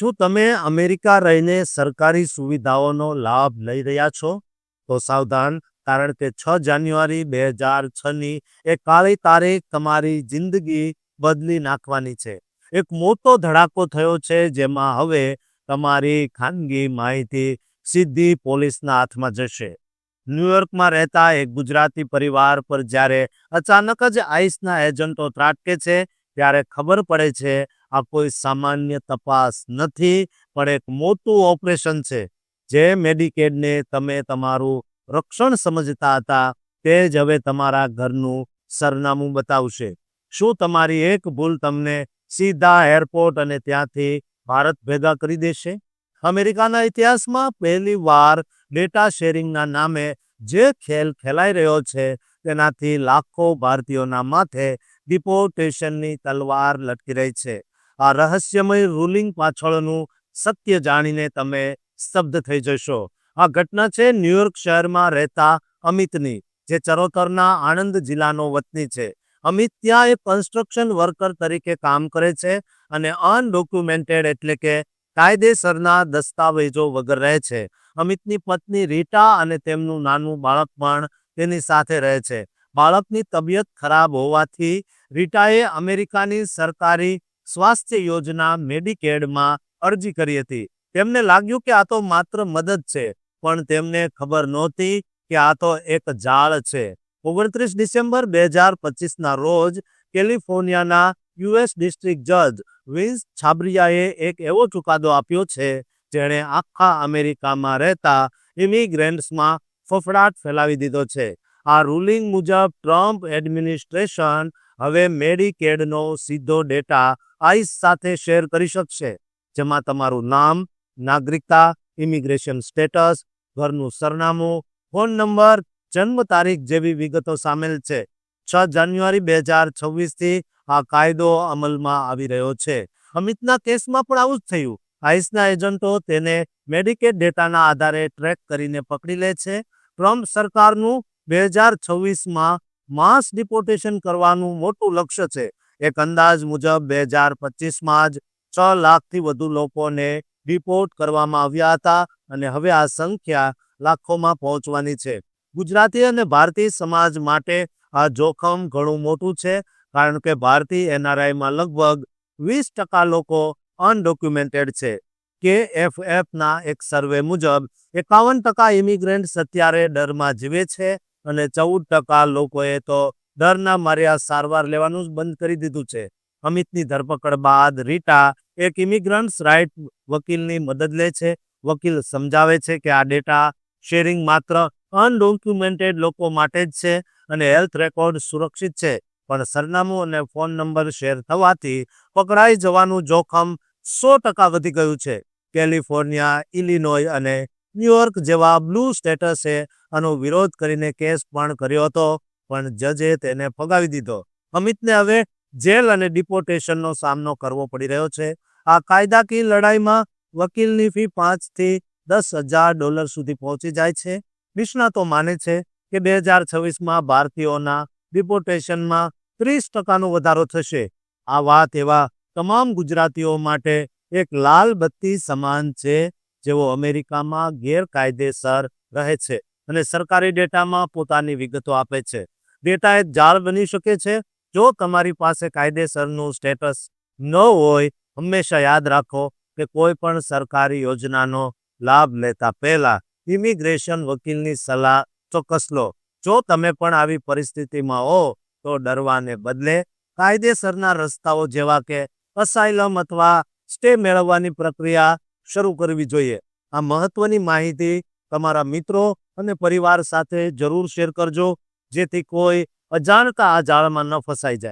શું તમે અમેરિકા રહીને સરકારી સુવિધાઓનો લાભ લઈ રહ્યા છો? તો સાવધાન, કારણ કે 6 જાન્યુઆરી 2006ની એક કાળી તારીખ તમારી જિંદગી બદલી નાખવાની છે. એક મોટો ધડાકો થયો છે, જેમાં હવે તમારી ખાનગી માહિતી સીધી પોલીસના હાથમાં જશે. ન્યૂયોર્કમાં રહેતા એક ગુજરાતી પરિવાર પર જ્યારે અચાનક જ આઈસના એજન્ટો ત્રાટકે છે, ત્યારે ખબર પડે છે આ કોઈ સામાન્ય તપાસ નથી, પણ એક મોટું ઓપરેશન છે. જે મેડિકેડને તમે તમારું રક્ષણ સમજતા હતા, તે જ હવે તમારા ઘરનું સરનામું બતાવશે. શું તમારી એક ભૂલ તમને સીધા એરપોર્ટ અને ત્યાંથી ભારત ભેગા કરી દેશે? અમેરિકાના ઇતિહાસમાં પહેલી વાર ડેટા શેરિંગના નામે જે ખેલ ખેલાઈ રહ્યો છે, તેનાથી લાખો ભારતીયોના માથે ડિપોર્ટેશનની તલવાર લટકી રહી છે. આ રહસ્યમય રૂલિંગ પાછળનું સત્ય જાણીને તમે સ્તબ્ધ થઈ જશો. આ ઘટના છે ન્યૂયોર્ક શહેરમાં રહેતા અમિતની, જે ચરોતરના આણંદ જિલ્લાનો વતની છે. અમિત ત્યાં એક કન્સ્ટ્રક્શન વર્કર તરીકે કામ કરે છે અને અનડોક્યુમેન્ટેડ એટલે કે કાયદેસરના દસ્તાવેજો વગર રહે છે. અમિતની પત્ની રીટા અને તેમનું નાનું બાળક પણ તેની સાથે રહે છે. બાળકની તબિયત ખરાબ હોવાથી રીટાએ અમેરિકાની સરકારી સ્વાસ્થ્ય યોજના મેડિકેડમાં અરજી કરી હતી. તેમને લાગ્યું કે આ તો માત્ર મદદ છે, પણ તેમને ખબર નહોતી કે આ તો એક જાળ છે. 29 ડિસેમ્બર 2025ના રોજ કેલિફોર્નિયાના યુએસ ડિસ્ટ્રિક્ટ જજ વિન્સ છાબ્રિયાએ એક એવો ચુકાદો આપ્યો છે, જેણે આખા અમેરિકામાં રહેતા ઇમિગ્રન્ટ્સમાં ફફડાટ ફેલાવી દીધો છે. આ રૂલિંગ મુજબ ટ્રમ્પ એડમિનિસ્ટ્રેશન હવે મેડિકેડનો સીધો ડેટા આઈસ સાથે શેર કરી શકશે, જેમાં તમારું નામ, નાગરિકતા, ઇમિગ્રેશન સ્ટેટસ, ઘરનું સરનામું, ફોન નંબર, જન્મ તારીખ જેવી વિગતો સામેલ છે. 6 જાન્યુઆરી 2026થી આ કાયદો અમલમાં આવી રહ્યો છે. અમિતના કેસમાં પણ આવું જ થયું. આઈસના એજન્ટો તેને મેડિકેડ ડેટાના આધારે ટ્રેક કરીને પકડી લે છે. ટ્રમ્પ સરકારનું 2026માં માસ ડિપોર્ટેશન કરવાનું મોટું લક્ષ્ય છે. એક અંદાજ મુજબ 2025માં જ 6 લાખથી વધુ લોકોને ડિપોર્ટ કરવામાં આવ્યા હતા અને હવે આ સંખ્યા લાખોમાં પહોંચવાની છે. ગુજરાતી અને ભારતીય સમાજ માટે આ જોખમ ઘણું મોટું છે, કારણ કે ભારતીય એનઆરઆઈમાં લગભગ 20% લોકો અનડોક્યુમેન્ટેડ છે. KFFના એક સર્વે મુજબ 51% ઇમિગ્રન્ટ્સ અત્યારે ડરમાં જીવે છે અને 14% લોકોએ તો ડરના માર્યા સારવાર લેવાનું જ બંધ કરી દીધું છે. અમિતની ધરપકડ બાદ રીટા એક ઇમિગ્રન્ટ્સ રાઇટ વકીલની મદદ લે છે. વકીલ સમજાવે છે કે આ ડેટા શેરિંગ માત્ર અનડોક્યુમેન્ટેડ લોકો માટે જ છે અને હેલ્થ રેકોર્ડ સુરક્ષિત છે, પણ સરનામું અને ફોન નંબર શેર થવાથી પકડાઈ જવાનું જોખમ 100% વધી ગયું છે. કેલિફોર્નિયા, ઇલિનોય અને ન્યૂયોર્ક જેવા બ્લુ સ્ટેટસે આનો વિરોધ કરીને કેસ પણ કર્યો હતો, પણ જજે તેને ફગાવી દીધો. અમિતને હવે જેલ અને ડિપોર્ટેશનનો સામનો કરવો પડી રહ્યો છે. આ કાયદાકીય લડાઈમાં વકીલની ફી $5,000 થી $10,000 સુધી પહોંચી જાય છે. નિષ્ણાતો માને છે કે 2026માં ભારતીયોના ડિપોર્ટેશનમાં 30%નો વધારો થશે. આ વાત એવા તમામ ગુજરાતીઓ માટે એક લાલ બત્તી સમાન છે, જેઓ અમેરિકામાં ગેરકાયદેસર રહે છે અને સરકારી ડેટામાં પોતાની વિગતો આપે છે. ડેટા એક જાળ બની શકે છે જો તમારી પાસે કાયદેસરનું સ્ટેટસ ન હોય. હંમેશા યાદ રાખો કે કોઈ પણ સરકારી યોજનાનો લાભ લેતા પહેલા ઇમિગ્રેશન વકીલની સલાહ ચોક્કસ લો. જો તમે પણ આવી પરિસ્થિતિમાં હો, તો ડરવાને બદલે કાયદેસરના રસ્તાઓ જેવા કે અસાઇલમ અથવા સ્ટે મેળવવાની પ્રક્રિયા શરૂ કરવી જોઈએ. આ મહત્વની માહિતી તમારા મિત્રો અને પરિવાર સાથે જરૂર શેર કરજો, જેથી કોઈ અજાણતા આ જાળમાં ન ફસાઈ જાય.